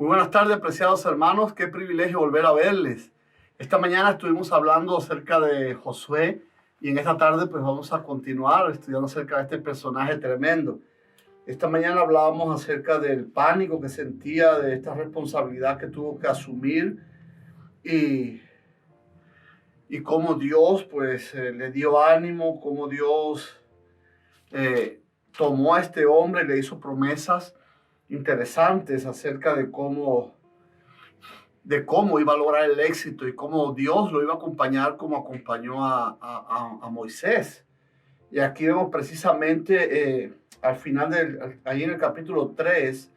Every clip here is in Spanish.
Muy buenas tardes, apreciados hermanos. Qué privilegio volver a verles. Esta mañana estuvimos hablando acerca de Josué y en esta tarde pues vamos a continuar estudiando acerca de este personaje tremendo. Esta mañana hablábamos acerca del pánico que sentía, de esta responsabilidad que tuvo que asumir y cómo Dios pues le dio ánimo, cómo Dios tomó a este hombre y le hizo promesas interesantes acerca de cómo iba a lograr el éxito y cómo Dios lo iba a acompañar como acompañó a Moisés. Y aquí vemos precisamente al final, ahí en el capítulo 3,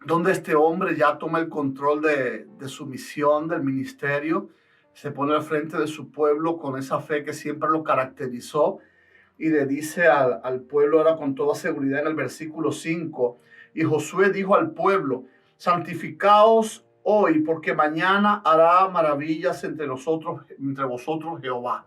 donde este hombre ya toma el control de su misión, del ministerio, se pone al frente de su pueblo con esa fe que siempre lo caracterizó y le dice al pueblo, ahora con toda seguridad en el versículo 5, y Josué dijo al pueblo: santificaos hoy, porque mañana hará maravillas entre vosotros Jehová.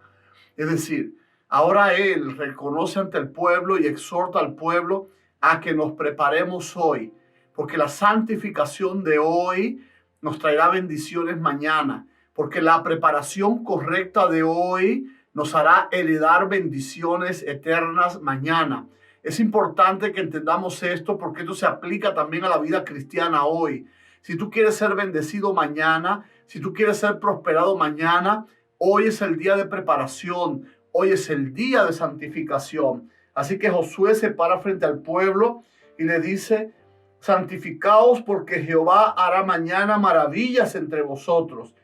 Es decir, ahora él reconoce ante el pueblo y exhorta al pueblo a que nos preparemos hoy, porque la santificación de hoy nos traerá bendiciones mañana, porque la preparación correcta de hoy nos hará heredar bendiciones eternas mañana. Es importante que entendamos esto porque esto se aplica también a la vida cristiana hoy. Si tú quieres ser bendecido mañana, si tú quieres ser prosperado mañana, hoy es el día de preparación, hoy es el día de santificación. Así que Josué se para frente al pueblo y le dice: santificaos porque Jehová hará mañana maravillas entre vosotros.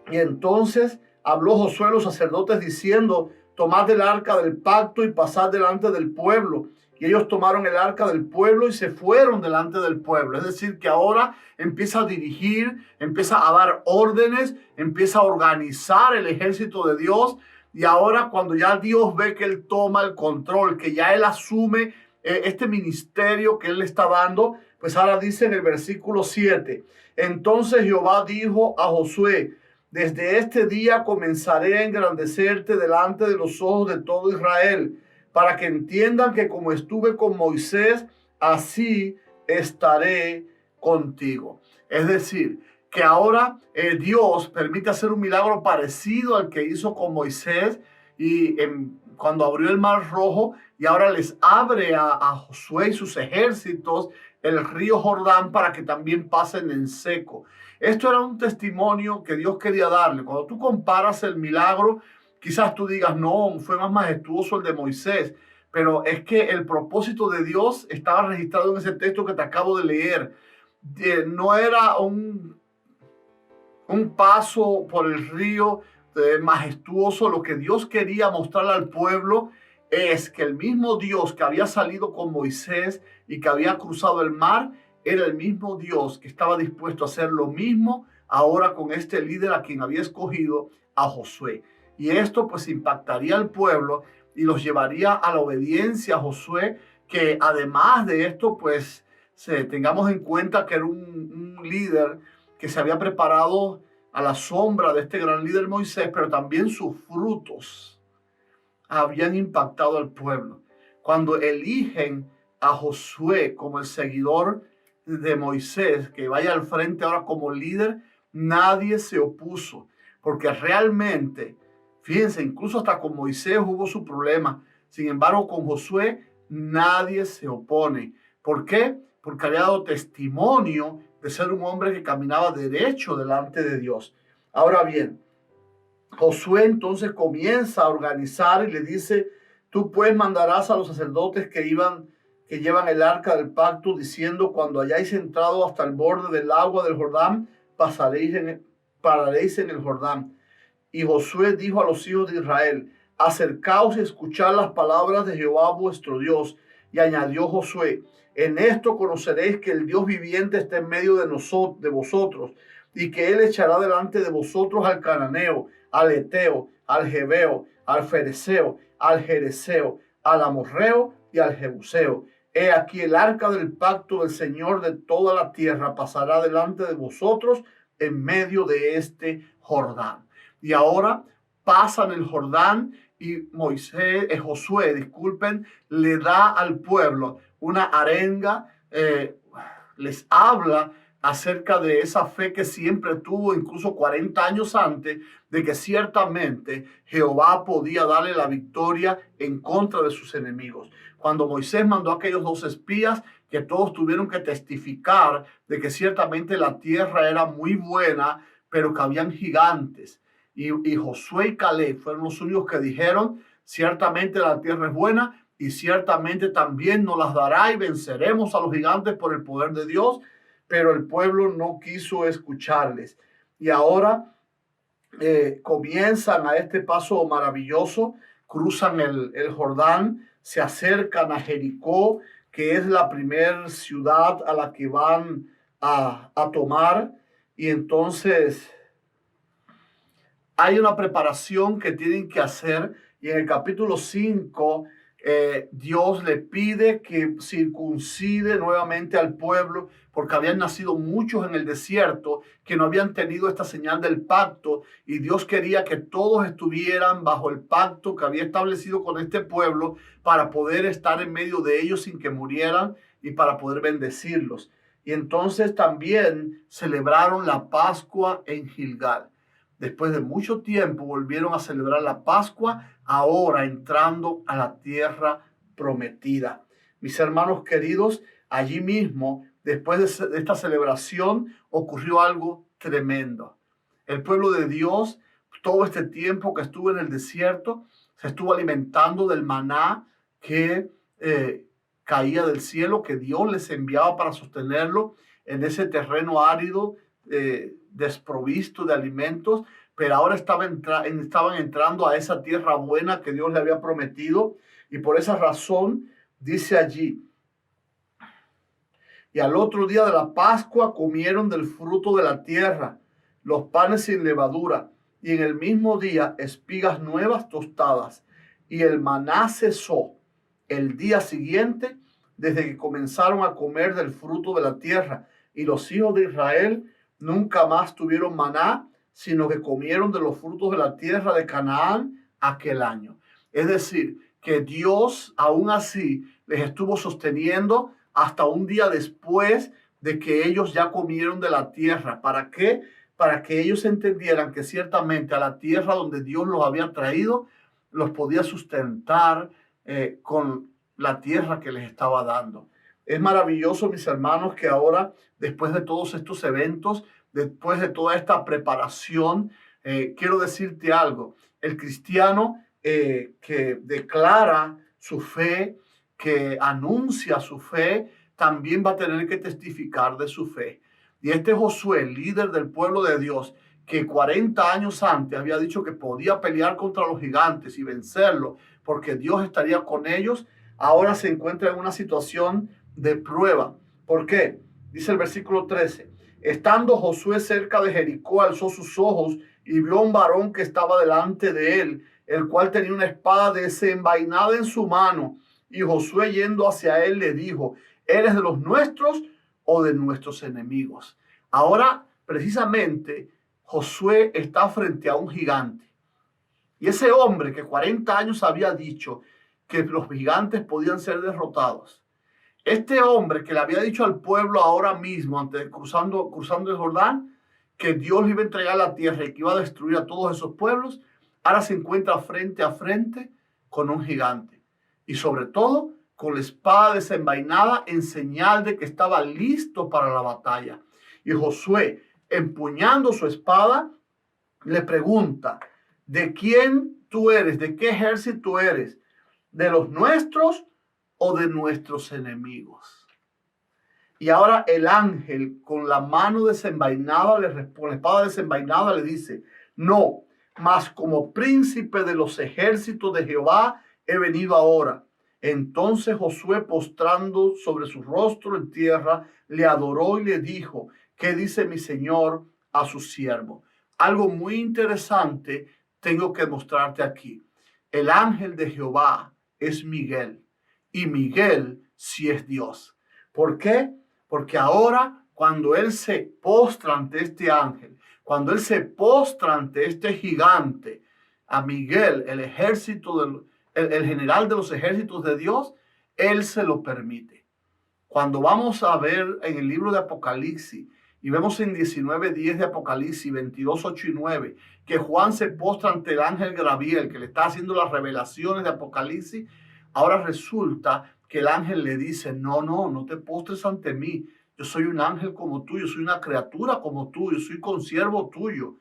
Y entonces habló Josué a los sacerdotes diciendo: tomad el arca del pacto y pasad delante del pueblo. Y ellos tomaron el arca del pueblo y se fueron delante del pueblo. Es decir, que ahora empieza a dirigir, empieza a dar órdenes, empieza a organizar el ejército de Dios. Y ahora, cuando ya Dios ve que él toma el control, que ya él asume este ministerio que él le está dando, pues ahora dice en el versículo 7, entonces Jehová dijo a Josué: desde este día comenzaré a engrandecerte delante de los ojos de todo Israel, para que entiendan que como estuve con Moisés, así estaré contigo. Es decir, que ahora Dios permite hacer un milagro parecido al que hizo con Moisés y cuando abrió el Mar Rojo, y ahora les abre a Josué y sus ejércitos el río Jordán para que también pasen en seco. Esto era un testimonio que Dios quería darle. Cuando tú comparas el milagro, quizás tú digas: no, fue más majestuoso el de Moisés. Pero es que el propósito de Dios estaba registrado en ese texto que te acabo de leer. No era un paso por el río majestuoso. Lo que Dios quería mostrarle al pueblo es que el mismo Dios que había salido con Moisés y que había cruzado el mar, era el mismo Dios que estaba dispuesto a hacer lo mismo ahora con este líder a quien había escogido, a Josué. Y esto pues impactaría al pueblo y los llevaría a la obediencia a Josué, que además de esto pues tengamos en cuenta que era un líder que se había preparado a la sombra de este gran líder Moisés, pero también sus frutos habían impactado al pueblo. Cuando eligen a Josué como el seguidor de Moisés, que vaya al frente ahora como líder, nadie se opuso, porque realmente, fíjense, incluso hasta con Moisés hubo su problema. Sin embargo, con Josué nadie se opone. ¿Por qué? Porque había dado testimonio de ser un hombre que caminaba derecho delante de Dios. Ahora bien, Josué entonces comienza a organizar y le dice: tú pues mandarás a los sacerdotes que llevan el arca del pacto, diciendo: cuando hayáis entrado hasta el borde del agua del Jordán, pararéis en el Jordán. Y Josué dijo a los hijos de Israel: acercaos y escuchad las palabras de Jehová vuestro Dios. Y añadió Josué: en esto conoceréis que el Dios viviente está en medio de vosotros, y que él echará delante de vosotros al cananeo, al eteo, al jebeo, al fereceo, al jereseo, al amorreo y al jebuseo. He aquí el arca del pacto del Señor de toda la tierra pasará delante de vosotros en medio de este Jordán. Y ahora pasan el Jordán y Josué, le da al pueblo una arenga les habla acerca de esa fe que siempre tuvo, incluso 40 años antes, de que ciertamente Jehová podía darle la victoria en contra de sus enemigos. Cuando Moisés mandó a aquellos 2 espías, que todos tuvieron que testificar de que ciertamente la tierra era muy buena, pero que habían gigantes. Y Josué y Caleb fueron los únicos que dijeron, ciertamente la tierra es buena y ciertamente también nos las dará y venceremos a los gigantes por el poder de Dios. Pero el pueblo no quiso escucharles. Y ahora comienzan a este paso maravilloso, cruzan el Jordán, se acercan a Jericó, que es la primera ciudad a la que van a tomar. Y entonces hay una preparación que tienen que hacer. Y en el capítulo 5, Dios le pide que circuncide nuevamente al pueblo, porque habían nacido muchos en el desierto que no habían tenido esta señal del pacto, y Dios quería que todos estuvieran bajo el pacto que había establecido con este pueblo para poder estar en medio de ellos sin que murieran y para poder bendecirlos. Y entonces también celebraron la Pascua en Gilgal. Después de mucho tiempo volvieron a celebrar la Pascua, ahora entrando a la tierra prometida. Mis hermanos queridos, allí mismo, después de esta celebración, ocurrió algo tremendo. El pueblo de Dios, todo este tiempo que estuvo en el desierto, se estuvo alimentando del maná que caía del cielo, que Dios les enviaba para sostenerlo en ese terreno árido, desprovisto de alimentos, pero ahora estaban entrando a esa tierra buena que Dios le había prometido. Y por esa razón dice allí, y al otro día de la Pascua comieron del fruto de la tierra, los panes sin levadura, y en el mismo día espigas nuevas tostadas, y el maná cesó el día siguiente desde que comenzaron a comer del fruto de la tierra. Y los hijos de Israel nunca más tuvieron maná, sino que comieron de los frutos de la tierra de Canaán aquel año. Es decir, que Dios aún así les estuvo sosteniendo hasta un día después de que ellos ya comieron de la tierra. ¿Para qué? Para que ellos entendieran que ciertamente a la tierra donde Dios los había traído, los podía sustentar con la tierra que les estaba dando. Es maravilloso, mis hermanos, que ahora, después de todos estos eventos, después de toda esta preparación, quiero decirte algo. El cristiano que declara su fe, que anuncia su fe, también va a tener que testificar de su fe. Y este Josué, líder del pueblo de Dios, que 40 años antes había dicho que podía pelear contra los gigantes y vencerlos, porque Dios estaría con ellos, ahora se encuentra en una situación de prueba. ¿Por qué? Dice el versículo 13. Estando Josué cerca de Jericó, alzó sus ojos y vio a un varón que estaba delante de él, el cual tenía una espada desenvainada en su mano. Y Josué, yendo hacia él, le dijo, ¿eres de los nuestros o de nuestros enemigos? Ahora, precisamente, Josué está frente a un gigante. Y ese hombre que 40 años había dicho que los gigantes podían ser derrotados, este hombre que le había dicho al pueblo ahora mismo, antes de cruzando el Jordán, que Dios le iba a entregar la tierra y que iba a destruir a todos esos pueblos, ahora se encuentra frente a frente con un gigante. Y sobre todo, con la espada desenvainada en señal de que estaba listo para la batalla. Y Josué, empuñando su espada, le pregunta, ¿de quién tú eres? ¿De qué ejército eres? ¿De los nuestros o de nuestros enemigos? Y ahora el ángel con la mano desenvainada, con la espada desenvainada, le dice, no, mas como príncipe de los ejércitos de Jehová he venido ahora. Entonces Josué, postrando sobre su rostro en tierra, le adoró y le dijo, ¿qué dice mi señor a su siervo? Algo muy interesante tengo que mostrarte aquí. El ángel de Jehová es Miguel. Y Miguel sí es Dios. ¿Por qué? Porque ahora cuando él se postra ante este ángel, cuando él se postra ante este gigante, a Miguel, el ejército, el general de los ejércitos de Dios, él se lo permite. Cuando vamos a ver en el libro de Apocalipsis, y vemos en 19:10 de Apocalipsis, 22:8 y 9, que Juan se postra ante el ángel Gabriel, que le está haciendo las revelaciones de Apocalipsis. Ahora resulta que el ángel le dice, no te postres ante mí. Yo soy un ángel como tú, yo soy una criatura como tú, yo soy consiervo tuyo.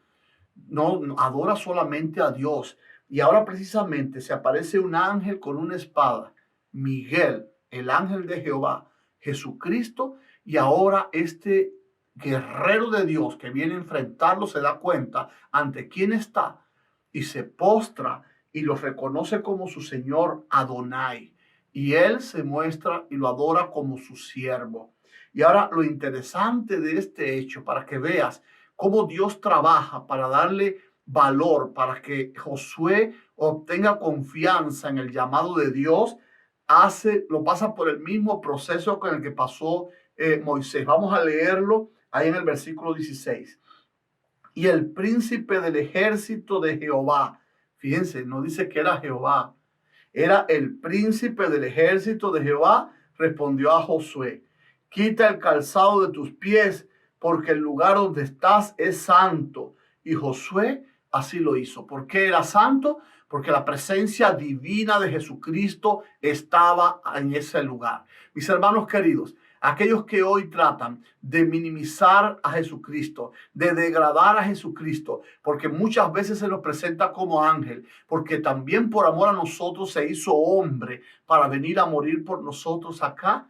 No, adora solamente a Dios. Y ahora precisamente se aparece un ángel con una espada, Miguel, el ángel de Jehová, Jesucristo, y ahora este guerrero de Dios que viene a enfrentarlo se da cuenta ante quién está y se postra y lo reconoce como su Señor Adonai. Y él se muestra y lo adora como su siervo. Y ahora lo interesante de este hecho, para que veas cómo Dios trabaja para darle valor, para que Josué obtenga confianza en el llamado de Dios, lo pasa por el mismo proceso con el que pasó Moisés. Vamos a leerlo ahí en el versículo 16. Y el príncipe del ejército de Jehová, fíjense, no dice que era Jehová, era el príncipe del ejército de Jehová, respondió a Josué, quita el calzado de tus pies, porque el lugar donde estás es santo. Y Josué así lo hizo. ¿Por qué era santo? Porque la presencia divina de Jesucristo estaba en ese lugar. Mis hermanos queridos, aquellos que hoy tratan de minimizar a Jesucristo, de degradar a Jesucristo, porque muchas veces se nos presenta como ángel, porque también por amor a nosotros se hizo hombre para venir a morir por nosotros acá.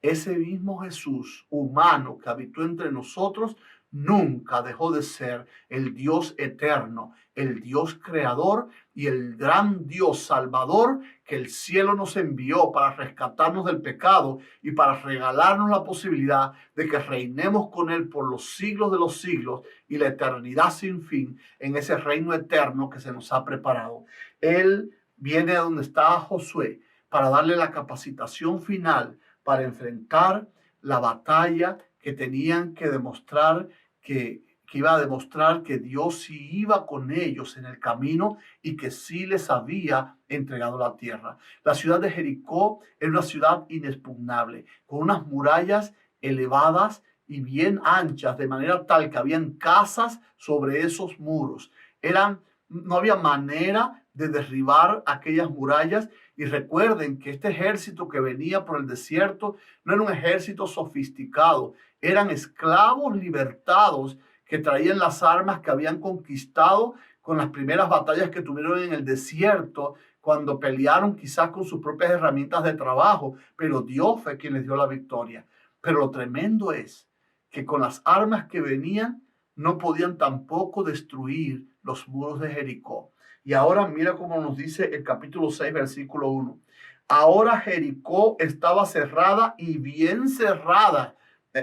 Ese mismo Jesús humano que habitó entre nosotros nunca dejó de ser el Dios eterno, el Dios creador y el gran Dios salvador que el cielo nos envió para rescatarnos del pecado y para regalarnos la posibilidad de que reinemos con Él por los siglos de los siglos y la eternidad sin fin en ese reino eterno que se nos ha preparado. Él viene a donde está Josué para darle la capacitación final para enfrentar la batalla que tenían que demostrar que iba a demostrar que Dios sí iba con ellos en el camino y que sí les había entregado la tierra. La ciudad de Jericó era una ciudad inexpugnable, con unas murallas elevadas y bien anchas, de manera tal que habían casas sobre esos muros. No había manera de derribar aquellas murallas. Y recuerden que este ejército que venía por el desierto no era un ejército sofisticado, eran esclavos libertados que traían las armas que habían conquistado con las primeras batallas que tuvieron en el desierto, cuando pelearon quizás con sus propias herramientas de trabajo, pero Dios fue quien les dio la victoria. Pero lo tremendo es que con las armas que venían no podían tampoco destruir los muros de Jericó. Y ahora mira cómo nos dice el capítulo 6, versículo 1. Ahora Jericó estaba cerrada y bien cerrada,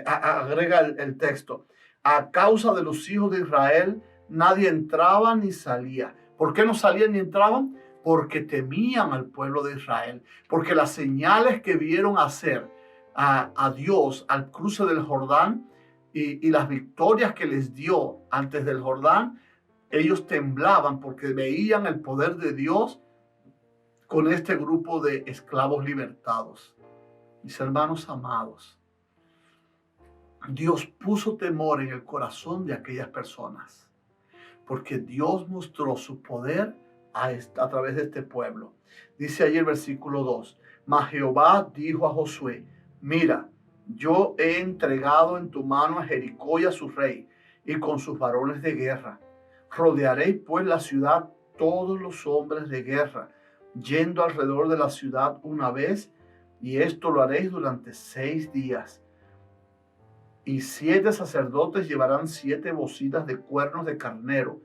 agrega el texto. A causa de los hijos de Israel, nadie entraba ni salía. ¿Por qué no salían ni entraban? Porque temían al pueblo de Israel. Porque las señales que vieron hacer a Dios al cruce del Jordán y las victorias que les dio antes del Jordán, ellos temblaban porque veían el poder de Dios con este grupo de esclavos libertados. Mis hermanos amados, Dios puso temor en el corazón de aquellas personas, porque Dios mostró su poder a través de este pueblo. Dice ahí el versículo 2, mas Jehová dijo a Josué, mira, yo he entregado en tu mano a Jericó y a su rey, y con sus varones de guerra. Rodearéis pues la ciudad todos los hombres de guerra, yendo alrededor de la ciudad una vez, y esto lo haréis durante 6 días. Y 7 sacerdotes llevarán 7 bocinas de cuernos de carnero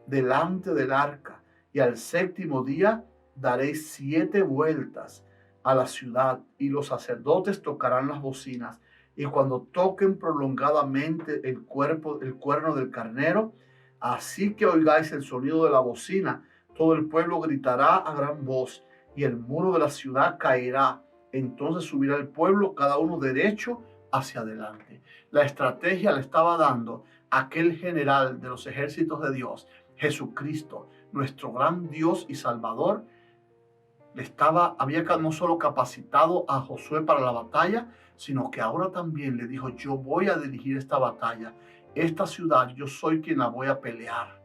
delante del arca, y al 7º día daréis 7 vueltas a la ciudad, y los sacerdotes tocarán las bocinas, y cuando toquen prolongadamente el cuerno del carnero, así que oigáis el sonido de la bocina, todo el pueblo gritará a gran voz, y el muro de la ciudad caerá. Entonces subirá el pueblo, cada uno derecho hacia adelante. La estrategia le estaba dando aquel general de los ejércitos de Dios, Jesucristo, nuestro gran Dios y Salvador. Había no solo capacitado a Josué para la batalla, sino que ahora también le dijo, yo voy a dirigir esta batalla. Esta ciudad yo soy quien la voy a pelear.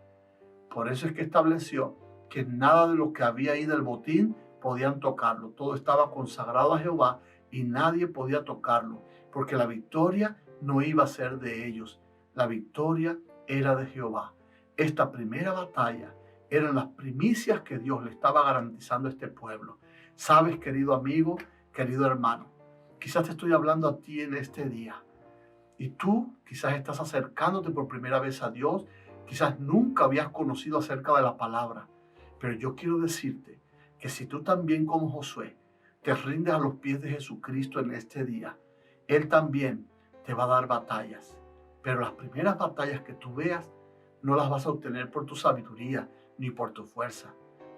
Por eso es que estableció que nada de lo que había ahí del botín podían tocarlo. Todo estaba consagrado a Jehová y nadie podía tocarlo, porque la victoria no iba a ser de ellos. La victoria era de Jehová. Esta primera batalla eran las primicias que Dios le estaba garantizando a este pueblo. Sabes, querido amigo, querido hermano, quizás te estoy hablando a ti en este día. Y tú quizás estás acercándote por primera vez a Dios. Quizás nunca habías conocido acerca de la palabra. Pero yo quiero decirte que si tú también como Josué te rindes a los pies de Jesucristo en este día, Él también te va a dar batallas. Pero las primeras batallas que tú veas no las vas a obtener por tu sabiduría ni por tu fuerza.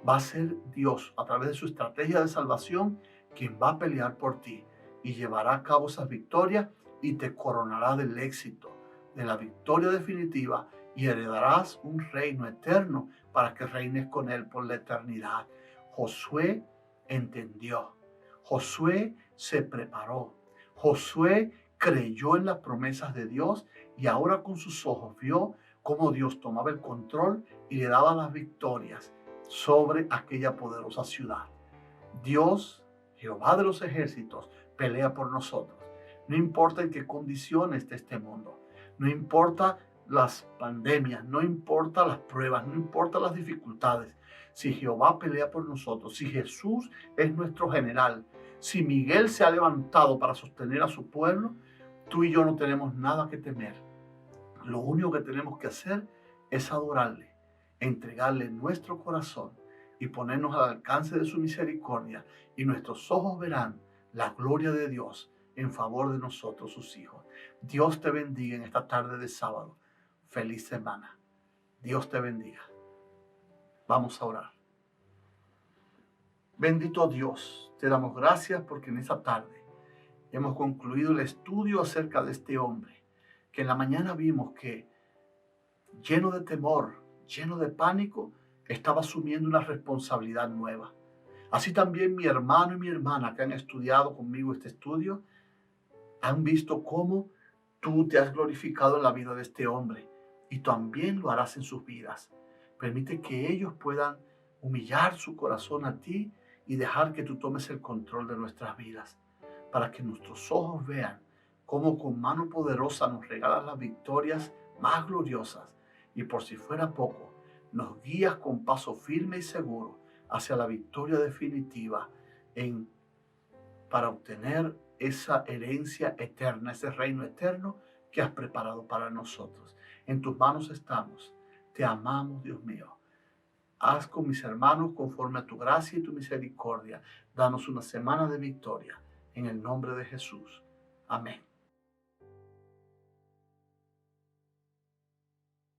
Va a ser Dios, a través de su estrategia de salvación, quien va a pelear por ti y llevará a cabo esas victorias y te coronará del éxito, de la victoria definitiva, y heredarás un reino eterno para que reines con Él por la eternidad. Josué entendió. Josué se preparó. Josué creyó en las promesas de Dios y ahora con sus ojos vio cómo Dios tomaba el control y le daba las victorias sobre aquella poderosa ciudad. Dios, Jehová de los ejércitos, pelea por nosotros. No importa en qué condiciones esté este mundo, no importa las pandemias, no importa las pruebas, no importa las dificultades. Si Jehová pelea por nosotros, si Jesús es nuestro general, si Miguel se ha levantado para sostener a su pueblo, tú y yo no tenemos nada que temer. Lo único que tenemos que hacer es adorarle, entregarle nuestro corazón y ponernos al alcance de su misericordia, y nuestros ojos verán la gloria de Dios en favor de nosotros, sus hijos. Dios te bendiga en esta tarde de sábado. Feliz semana. Dios te bendiga. Vamos a orar. Bendito Dios, te damos gracias porque en esta tarde hemos concluido el estudio acerca de este hombre, que en la mañana vimos que, lleno de temor, lleno de pánico, estaba asumiendo una responsabilidad nueva. Así también mi hermano y mi hermana que han estudiado conmigo este estudio han visto cómo tú te has glorificado en la vida de este hombre y también lo harás en sus vidas. Permite que ellos puedan humillar su corazón a ti y dejar que tú tomes el control de nuestras vidas, para que nuestros ojos vean cómo con mano poderosa nos regalas las victorias más gloriosas, y por si fuera poco, nos guías con paso firme y seguro hacia la victoria definitiva para obtener esa herencia eterna, ese reino eterno que has preparado para nosotros. En tus manos estamos. Te amamos, Dios mío. Haz con mis hermanos conforme a tu gracia y tu misericordia. Danos una semana de victoria. En el nombre de Jesús. Amén.